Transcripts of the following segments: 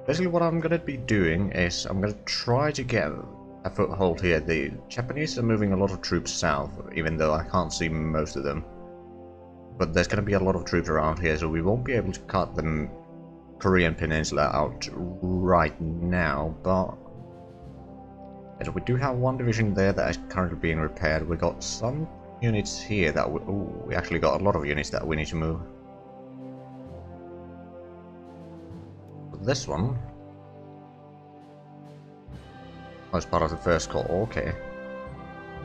Basically what I'm gonna be doing is I'm gonna try to get a foothold here. The Japanese are moving a lot of troops south, even though I can't see most of them. But there's gonna be a lot of troops around here, so we won't be able to cut the Korean peninsula out right now, but yes, we do have one division there that is currently being repaired. We got some units here that we actually got a lot of units that we need to move. This one was part of the first call. Okay,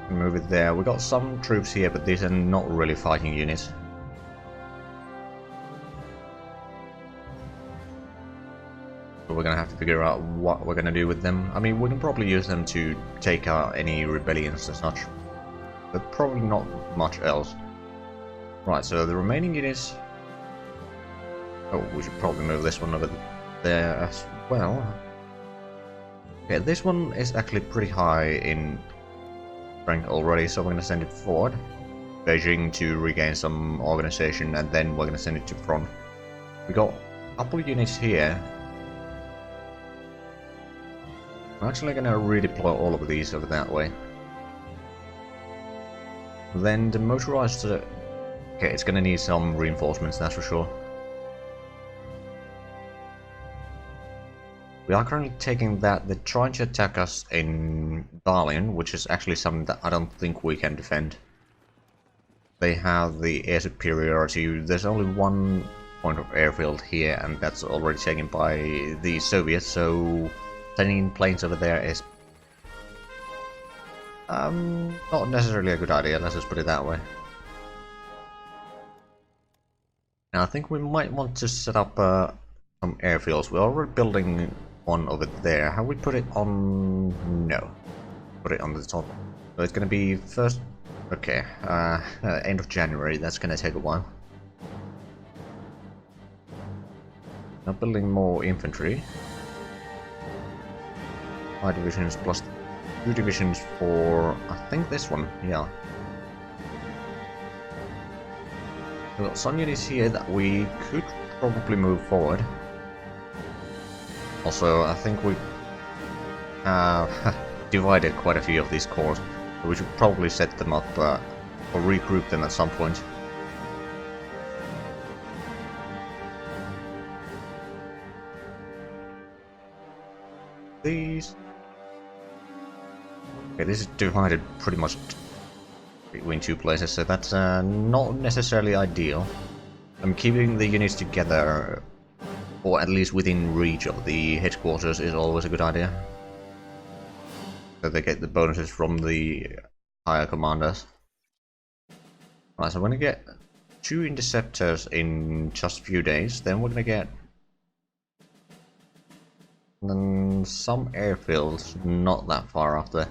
move it there. We got some troops here, but these are not really fighting units. So we're gonna have to figure out what we're gonna do with them. I mean, we can probably use them to take out any rebellions and such, but probably not much else. Right, so the remaining units. Oh, we should probably move this one over there as well. Okay, this one is actually pretty high in strength already, so we're going to send it forward. Beijing to regain some organization, and then we're going to send it to front. We got a couple of units here. I'm actually going to redeploy all of these over that way. Then the motorized... okay, it's going to need some reinforcements, that's for sure. We are currently taking that. They're trying to attack us in Dalian, which is actually something that I don't think we can defend. They have the air superiority. There's only one point of airfield here, and that's already taken by the Soviets, so sending planes over there is not necessarily a good idea, let's just put it that way. Now I think we might want to set up some airfields. We're already building one over there. How we put it on? No. Put it on the top. So it's gonna be first... okay, end of January. That's gonna take a while. Now building more infantry. 5 divisions plus 2 divisions for... I think this one, yeah. We've got some units here that we could probably move forward. Also, I think we have divided quite a few of these corps, so we should probably set them up or regroup them at some point. These... okay, this is divided pretty much between 2 places, so that's not necessarily ideal. I'm keeping the units together, or at least within reach of the headquarters, is always a good idea. So they get the bonuses from the higher commanders. Right, so we're gonna get 2 interceptors in just a few days, then we're gonna get then some airfields not that far after.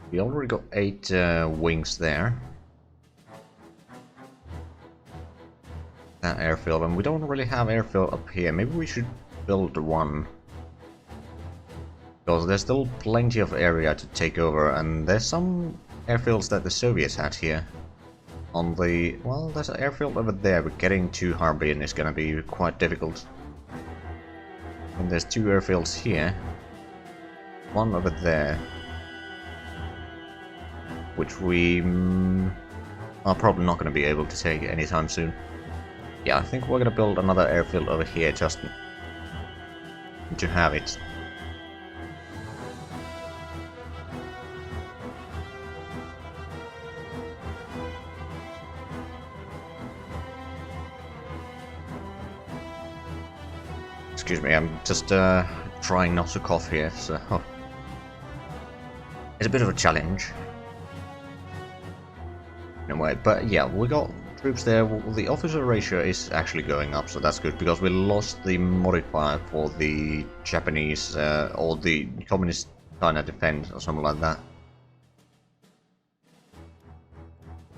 We already got 8 wings there. That airfield, and we don't really have airfield up here. Maybe we should build one, because there's still plenty of area to take over, and there's some airfields that the Soviets had here. On the... well, there's an airfield over there, but getting to Harbin is gonna be quite difficult. And there's 2 airfields here. One over there, which we are probably not gonna be able to take anytime soon. Yeah, I think we're gonna build another airfield over here just to have it. Excuse me, I'm just trying not to cough here, so it's a bit of a challenge. Anyway, but yeah, we got troops there. The officer ratio is actually going up, so that's good, because we lost the modifier for the Japanese or the Communist China Defense or something like that.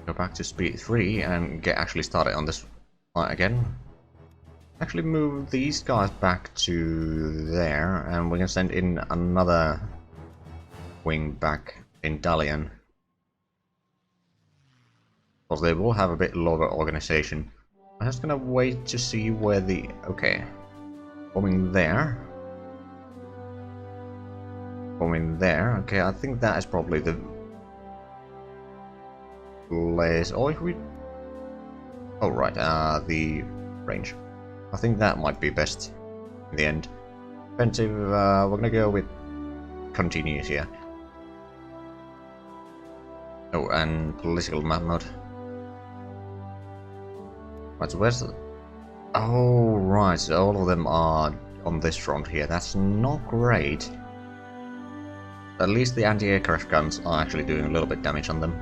Go back to speed 3 and get actually started on this fight again. Actually move these guys back to there, and we're gonna send in another wing back in Dalian, because they will have a bit lower organization. I'm just gonna wait to see where the... Okay. Forming there. Forming there. Okay, I think that is probably the place. Or if we... Oh, right, the range. I think that might be best in the end. Offensive, we're gonna go with continuous here. Oh, and political map mode. Right, so where's the... Oh, right, so all of them are on this front here. That's not great. At least the anti-aircraft guns are actually doing a little bit damage on them.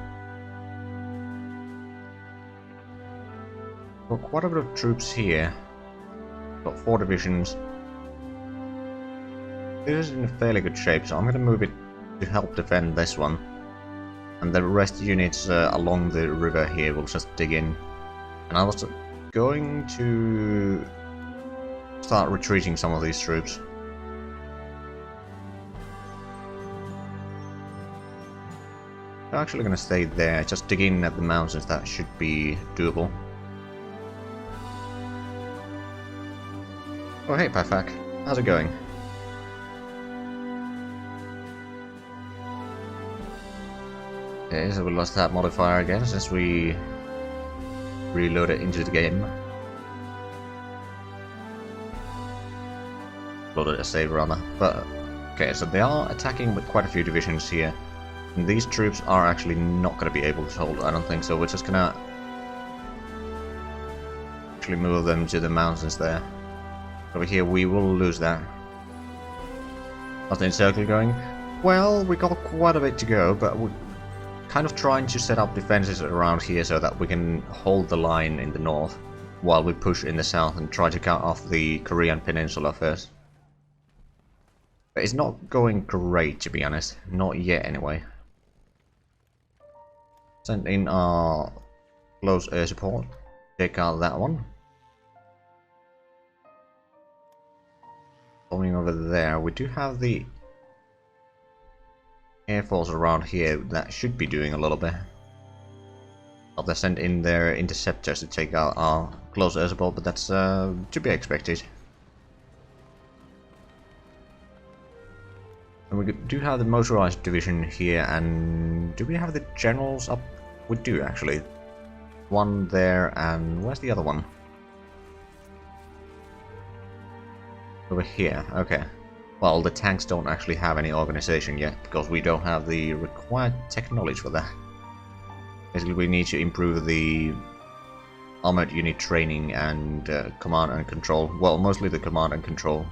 Got quite a bit of troops here. Got 4 divisions. This is in a fairly good shape, so I'm gonna move it to help defend this one. And the rest units along the river here will just dig in. And I was going to start retreating some of these troops. I'm actually gonna stay there, just dig in at the mountains. That should be doable. Oh hey Pafak, how's it going? Okay, so we lost that modifier again since we reloaded into the game. Loaded a save rather. But okay, so they are attacking with quite a few divisions here. And these troops are actually not going to be able to hold, I don't think so. We're just gonna actually move them to the mountains there. Over here we will lose that. Nothing circle going. Well, we got quite a bit to go, but we're kind of trying to set up defenses around here so that we can hold the line in the north while we push in the south and try to cut off the Korean peninsula first. But it's not going great, to be honest. Not yet, anyway. Send in our close air support. Take out that one. Coming over there, we do have the Air Force around here that should be doing a little bit. Well, they sent in their interceptors to take out our close air support, but that's to be expected. And we do have the motorized division here, and do we have the generals up? We do actually. One there, and where's the other one? Over here, okay. Well, the tanks don't actually have any organization yet, because we don't have the required technology for that. Basically, we need to improve the armored unit training and command and control. Well, mostly the command and control,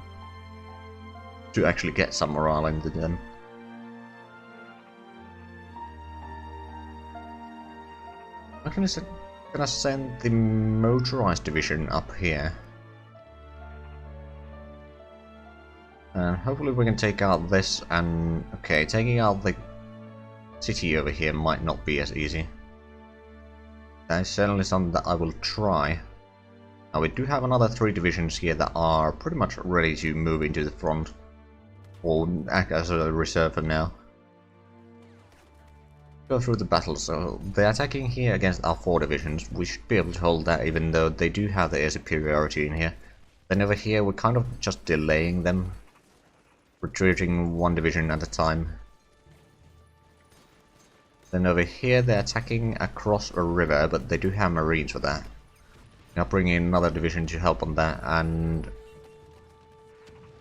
to actually get some morale into them. I'm gonna send the motorized division up here. And hopefully we can take out this and... Okay, taking out the city over here might not be as easy. That is certainly something that I will try. Now we do have another 3 divisions here that are pretty much ready to move into the front. Or act as a reserve for now. Go through the battle, so they're attacking here against our 4 divisions. We should be able to hold that even though they do have the air superiority in here. Then over here we're kind of just delaying them. Retreating 1 division at a time. Then over here they're attacking across a river, but they do have marines for that. Now bring in another division to help on that, and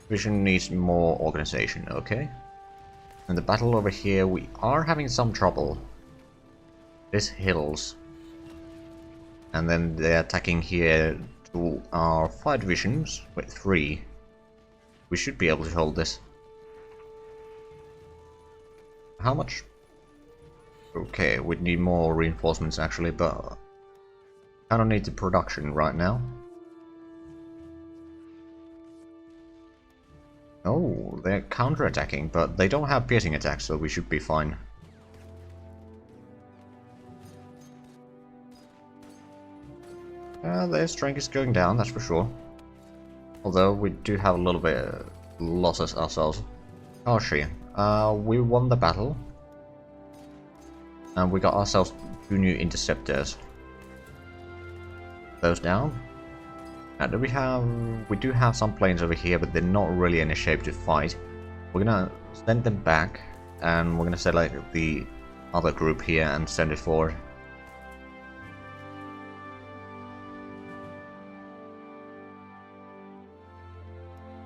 division needs more organization, okay. In the battle over here we are having some trouble. This hills. And then they're attacking here to our 5 divisions with 3. We should be able to hold this. How much? Okay, we need more reinforcements actually, but I don't need the production right now. Oh, they're counter-attacking, but they don't have piercing attacks, so we should be fine. Their strength is going down, that's for sure. Although we do have a little bit of losses ourselves. Oh, she. We won the battle. And we got ourselves 2 new interceptors. those down. And we do have some planes over here, but they're not really in a shape to fight. We're gonna send them back, and we're gonna select the other group here and send it forward.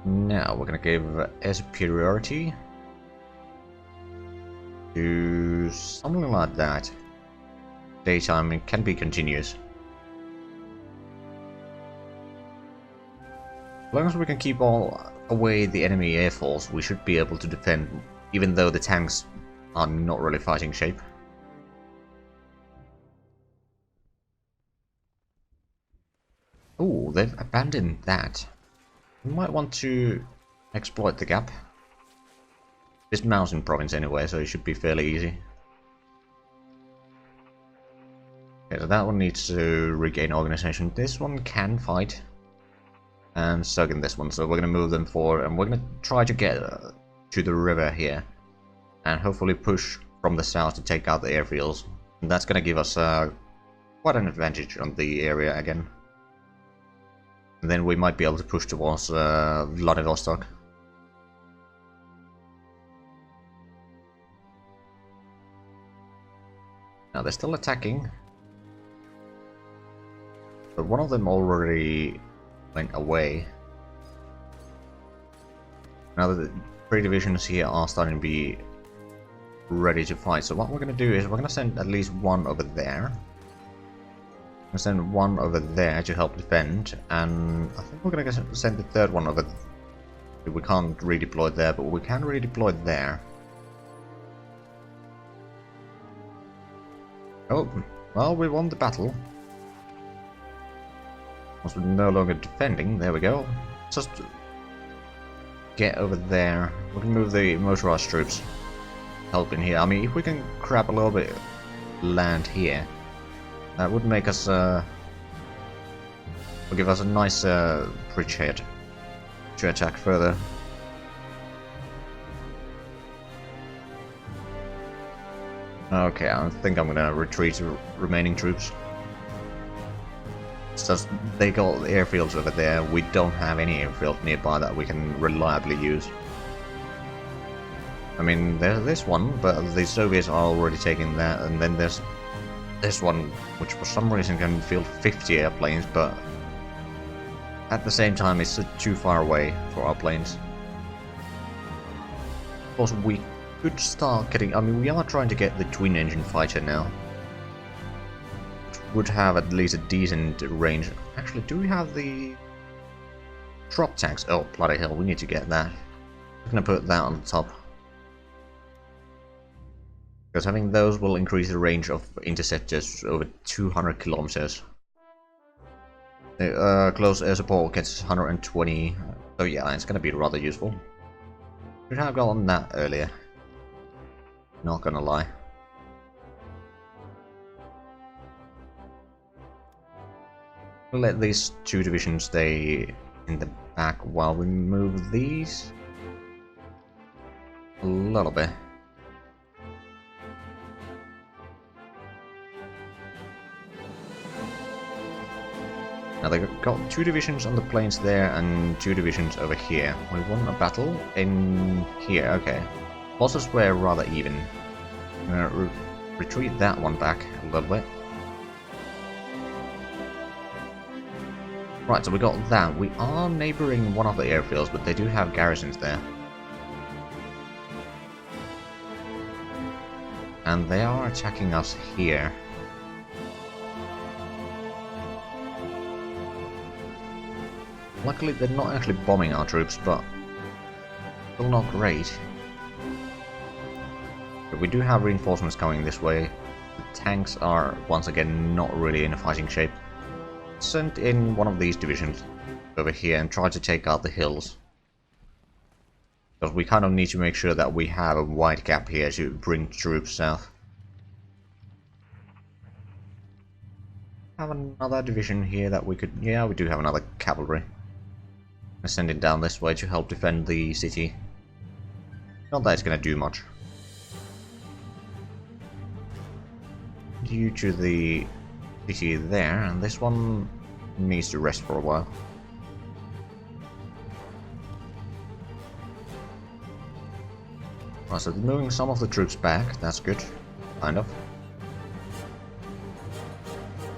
Now we're gonna give air superiority to something like that. Daytime, it can be continuous. As long as we can keep all away the enemy air force, we should be able to defend, even though the tanks are not really fighting shape. Oh, they've abandoned that. We might want to exploit the gap. It's mountain province anyway, so it should be fairly easy. Okay, so that one needs to regain organization. This one can fight. And so can this one, so we're going to move them forward, and we're going to try to get to the river here. And hopefully push from the south to take out the airfields. And that's going to give us quite an advantage on the area again. And then we might be able to push towards Vladivostok. Now they're still attacking. But one of them already went away. Now the 3 divisions here are starting to be ready to fight. So what we're going to do is we're going to send at least one over there. I'm going to send one over there to help defend, and I think we're going to send the 3rd one over. We can't redeploy there, but we can redeploy there. Oh, well, we won the battle. Once we're no longer defending, there we go. Just get over there. We can move the motorized troops. Help in here. I mean, if we can grab a little bit land here, that would make us, will give us a nice bridgehead to attack further. Okay, I think I'm gonna retreat the remaining troops. It's just they got airfields over there. We don't have any airfield nearby that we can reliably use. I mean, there's this one, but the Soviets are already taking that, and then there's this one, which for some reason can field 50 airplanes, but at the same time it's too far away for our planes. Of course, we could start getting, I mean, we are trying to get the twin-engine fighter now, which would have at least a decent range. Actually, do we have the drop tanks? Oh, bloody hell, we need to get that. I'm gonna put that on the top. Because having those will increase the range of interceptors over 200 kilometers. The close air support gets 120, so yeah, it's gonna be rather useful. Should have gotten that earlier. Not gonna lie. We'll let these 2 divisions stay in the back while we move these a little bit. Now they've got 2 divisions on the plains there and 2 divisions over here. We won a battle in here, okay. Losses were rather even. I'm gonna retreat that one back a little bit. Right, so we got that. We are neighboring one of the airfields, but they do have garrisons there. And they are attacking us here. Luckily, they're not actually bombing our troops, but still not great. But we do have reinforcements coming this way. The tanks are once again not really in a fighting shape. Send in one of these divisions over here and try to take out the hills. Because we kind of need to make sure that we have a wide gap here to bring troops south. Have another division here that we could... Yeah, we do have another cavalry. I'm sending down this way to help defend the city. Not that it's going to do much. Due to the city there, and this one needs to rest for a while. Right, so they're moving some of the troops back, that's good. Kind of.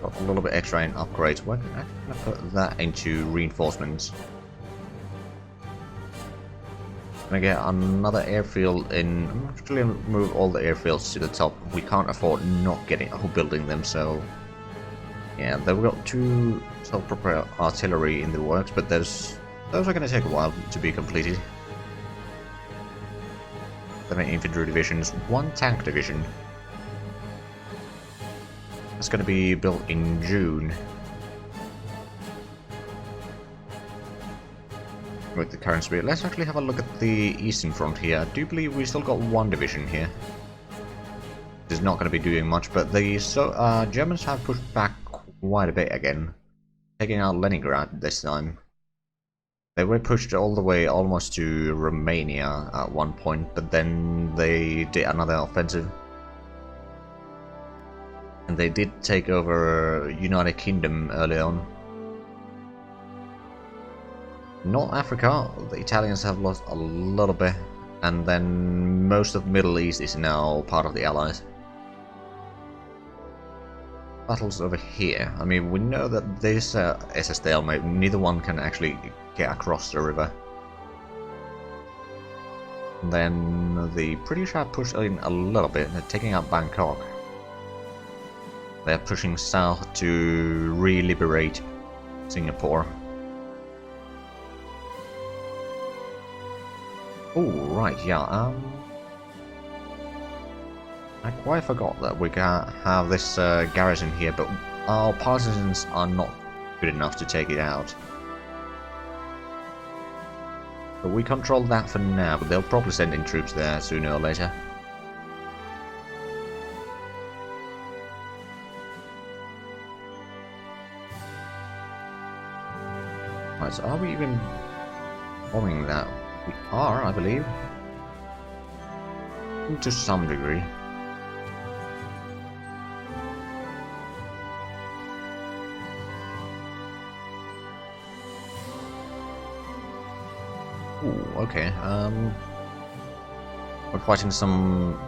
Got a little bit extra in upgrades. We're actually going to put that into reinforcements. Gonna get another airfield in. I'm actually gonna move all the airfields to the top. We can't afford not getting or building them, so yeah, they've got 2 self-propelled artillery in the works, but those are gonna take a while to be completed. 7 infantry divisions, 1 tank division. That's gonna be built in June. With the current speed. Let's actually have a look at the eastern front here. I do believe we still got 1 division here. It's not going to be doing much, but the Germans have pushed back quite a bit again, taking out Leningrad this time. They were pushed all the way almost to Romania at one point, but then they did another offensive. And they did take over United Kingdom early on. North Africa, the Italians have lost a little bit, and then most of the Middle East is now part of the Allies. Battles over here. I mean, we know that this is a stalemate. Neither one can actually get across the river. And then the British have pushed in a little bit. They're taking out Bangkok. They're pushing south to re-liberate Singapore. Oh, right, yeah, I quite forgot that we can have this garrison here, but our partisans are not good enough to take it out. But we control that for now, but they'll probably send in troops there sooner or later. Right, so are we even bombing that? We are, I believe. To some degree. Ooh, okay. We're fighting some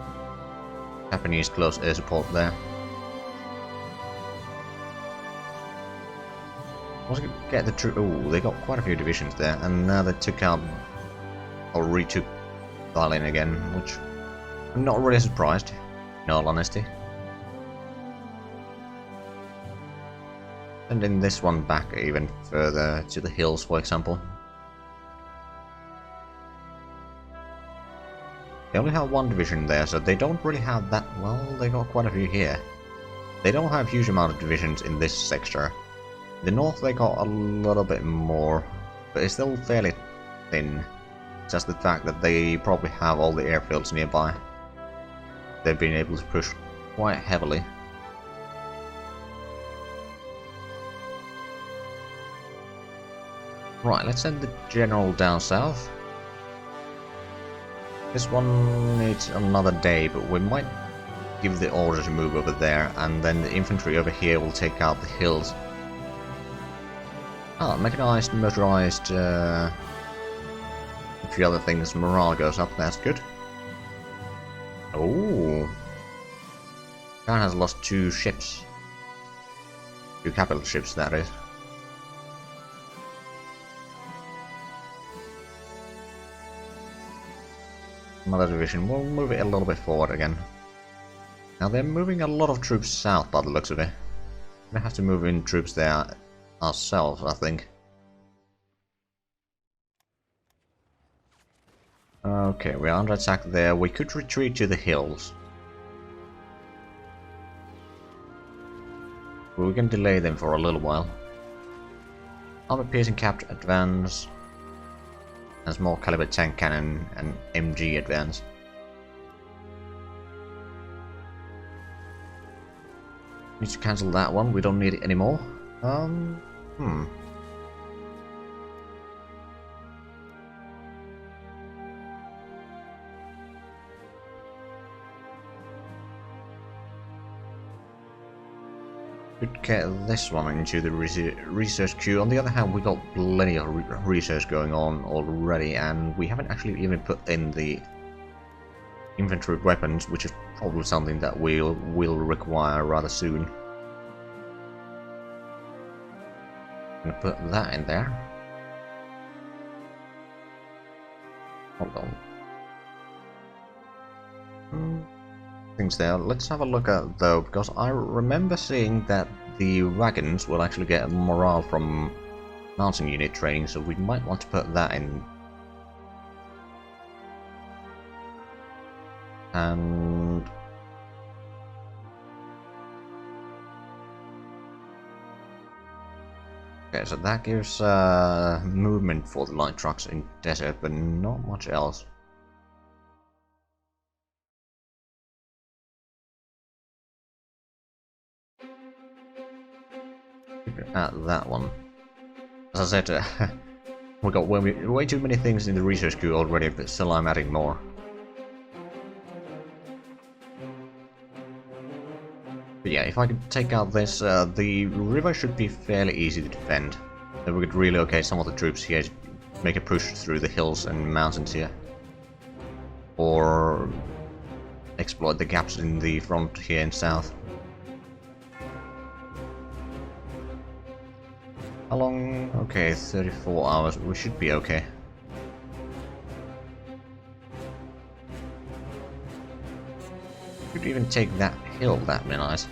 Japanese close air support there. Let's get the troop. Oh, they got quite a few divisions there, and now they took out or retook Berlin again, which I'm not really surprised, in all honesty. Sending this one back even further to the hills, for example. They only have 1 division there, so they don't really have that. Well, they got quite a few here. They don't have huge amount of divisions in this sector. In the north they got a little bit more, but it's still fairly thin. Just the fact that they probably have all the airfields nearby. They've been able to push quite heavily. Right, let's send the general down south. This one needs another day, but we might give the order to move over there, and then the infantry over here will take out the hills. Ah, mechanized, motorized, a few other things. Morale goes up, that's good. Oh, Japan has lost 2 ships. 2 capital ships, that is. Another division. We'll move it a little bit forward again. Now they're moving a lot of troops south by the looks of it. We're gonna have to move in troops there ourselves, I think. Okay, we're under attack there. We could retreat to the hills. But we can delay them for a little while. Armor piercing cap advance. And small caliber tank cannon and MG advance. Need to cancel that one, we don't need it anymore. Could get this one into the research queue. On the other hand, we got plenty of research going on already, and we haven't actually even put in the infantry weapons, which is probably something that we'll require rather soon. Gonna put that in there. Hold on. Things there. Let's have a look at though, because I remember seeing that the wagons will actually get morale from mountain unit training, so we might want to put that in. And okay, so that gives movement for the light trucks in desert, but not much else. At that one. As I said, we got way too many things in the research queue already, but still I'm adding more. But yeah, if I could take out this, the river should be fairly easy to defend. Then we could relocate some of the troops here to make a push through the hills and mountains here. Or exploit the gaps in the front here in south. How long? Okay, 34 hours. We should be okay. Could even take that hill, that'd be nice.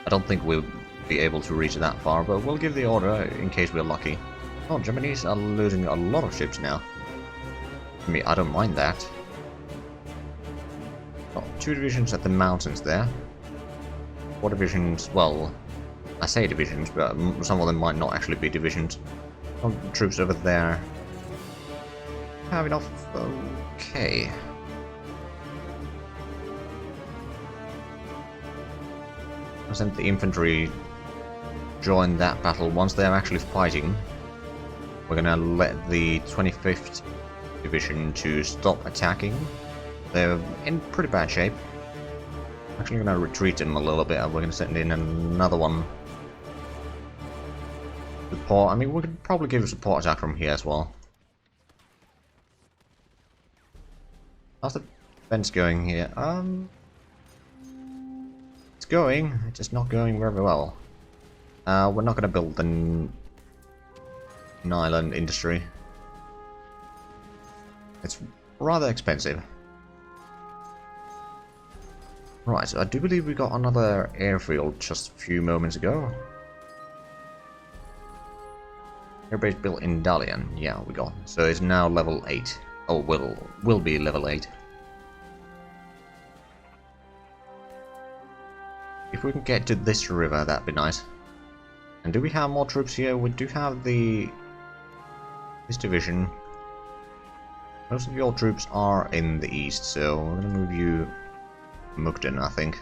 I don't think we'll be able to reach that far, but we'll give the order in case we're lucky. Oh, Japanese are losing a lot of ships now. I mean, I don't mind that. Oh, 2 divisions at the mountains there. 4 divisions, well, I say divisions, but some of them might not actually be divisions. Some troops over there. Have enough? Okay. I sent the infantry join that battle. Once they're actually fighting, we're gonna let the 25th division to stop attacking. They're in pretty bad shape. Actually gonna retreat them a little bit, and we're gonna send in another one. Support. I mean, we could probably give a support attack from here as well. How's the fence going here? It's going. It's just not going very well. We're not gonna build an island industry. It's rather expensive. Right, so I do believe we got another airfield just a few moments ago. Airbase built in Dalian. Yeah, we got. So it's now level 8. Oh, will be level 8. If we can get to this river, that'd be nice. And do we have more troops here? We do have this division. Most of your troops are in the east, so we're gonna move you Mukden, I think.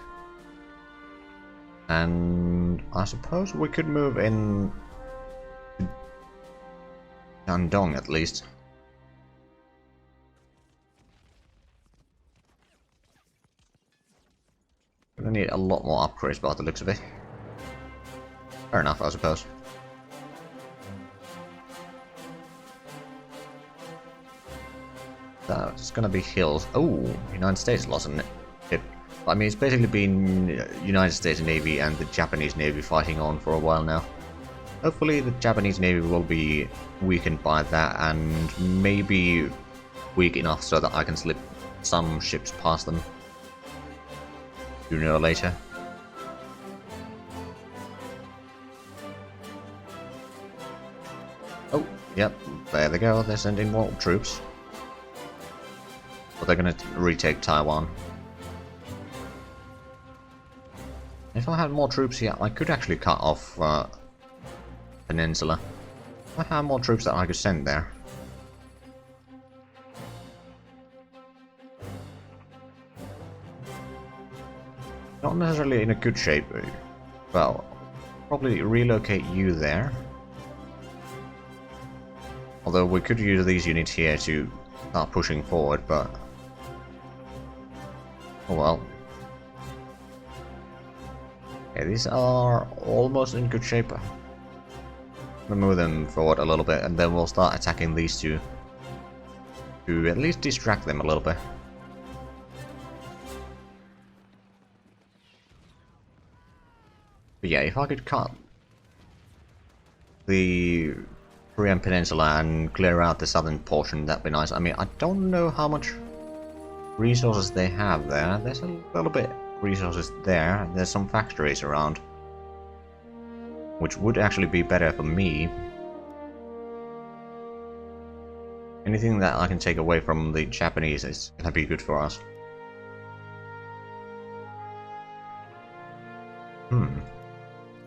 And I suppose we could move in Shandong at least. We're gonna need a lot more upgrades by the looks of it. Fair enough, I suppose. It's gonna be hills. Oh, United States lost it. I mean, it's basically been United States Navy and the Japanese Navy fighting on for a while now. Hopefully the Japanese Navy will be weakened by that and maybe weak enough so that I can slip some ships past them sooner or later. Oh, yep, there they go, they're sending more troops. But they're gonna retake Taiwan. If I had more troops here, I could actually cut off Peninsula. If I had more troops that I could send there. Not necessarily in a good shape. Well, probably relocate you there. Although we could use these units here to start pushing forward, but... oh well. Okay, these are almost in good shape. We'll move them forward a little bit, and then we'll start attacking these two to at least distract them a little bit. But yeah, if I could cut the Korean Peninsula and clear out the southern portion, that'd be nice. I mean, I don't know how much resources they have there. There's a little bit resources there. There's some factories around, which would actually be better for me. Anything that I can take away from the Japanese is gonna be good for us.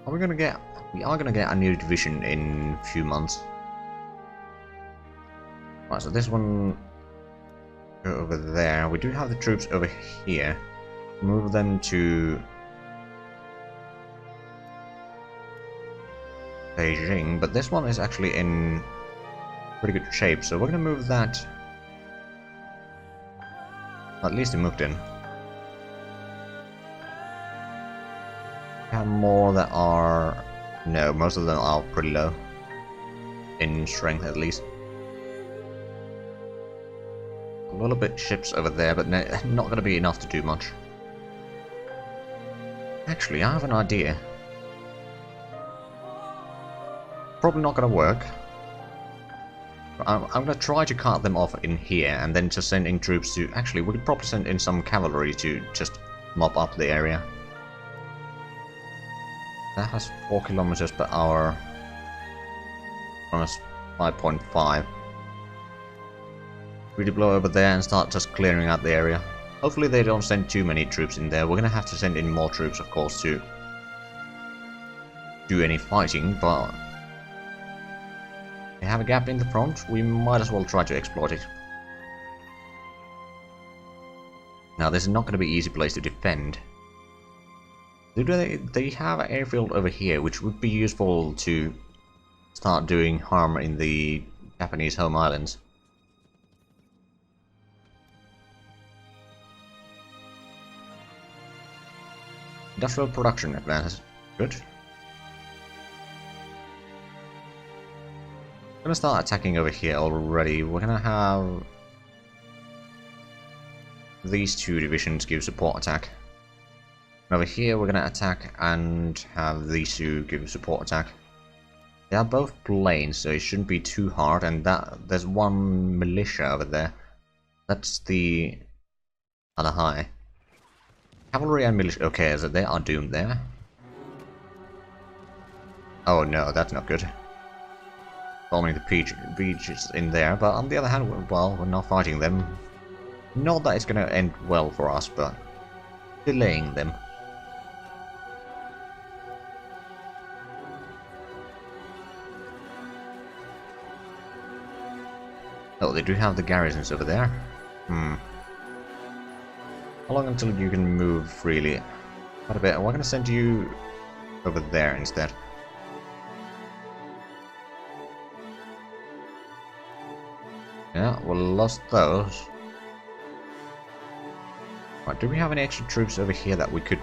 Are we gonna get... We are gonna get a new division in a few months. Right, so this one... Go over there. We do have the troops over here. Move them to... Beijing, but this one is actually in pretty good shape, so we're gonna move that... At least in Mukden. Have more that are... No, most of them are pretty low. In strength, at least. A little bit ships over there, but not going to be enough to do much. Actually, I have an idea. Probably not going to work. But I'm going to try to cut them off in here, and then just send in troops to... Actually, we could probably send in some cavalry to just mop up the area. That has 4 kilometers per hour. Minus 5.5. We deploy over there and start just clearing out the area. Hopefully they don't send too many troops in there. We're gonna have to send in more troops, of course, to do any fighting, but they have a gap in the front. We might as well try to exploit it. Now, this is not gonna be an easy place to defend. They have an airfield over here, which would be useful to start doing harm in the Japanese home islands. Industrial production advances. Good. I'm gonna start attacking over here already. We're gonna have these two divisions give support attack. And over here we're gonna attack and have these two give support attack. They are both planes, so it shouldn't be too hard, and there's one militia over there. That's the HoI. Cavalry and militia. Okay, so they are doomed there. Oh no, that's not good. Bombing the beaches in there, but on the other hand, well, we're not fighting them. Not that it's gonna end well for us, but delaying them. Oh, they do have the garrisons over there. How long until you can move freely? Quite a bit. We're gonna send you over there instead. Yeah, we lost those. Right, do we have any extra troops over here that we could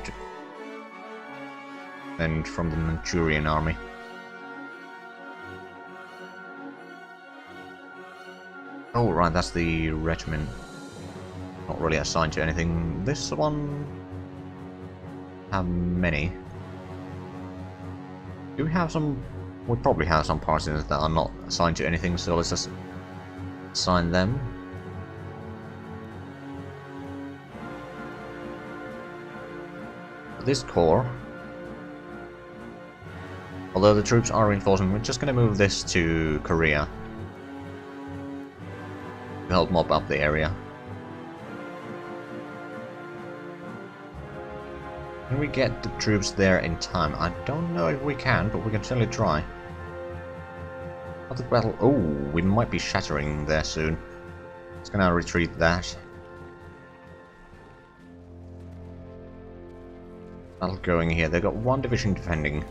send from the Manchurian army? Oh, right, that's the regiment. Not really assigned to anything. This one... How many? Do we have some... We probably have some partisans that are not assigned to anything, so let's just assign them. This corps... Although the troops are reinforcing, we're just gonna move this to Korea. To help mop up the area. Can we get the troops there in time? I don't know if we can, but we can certainly try. Other battle. Oh, we might be shattering there soon. It's gonna retreat that. Battle going here. They've got one division defending.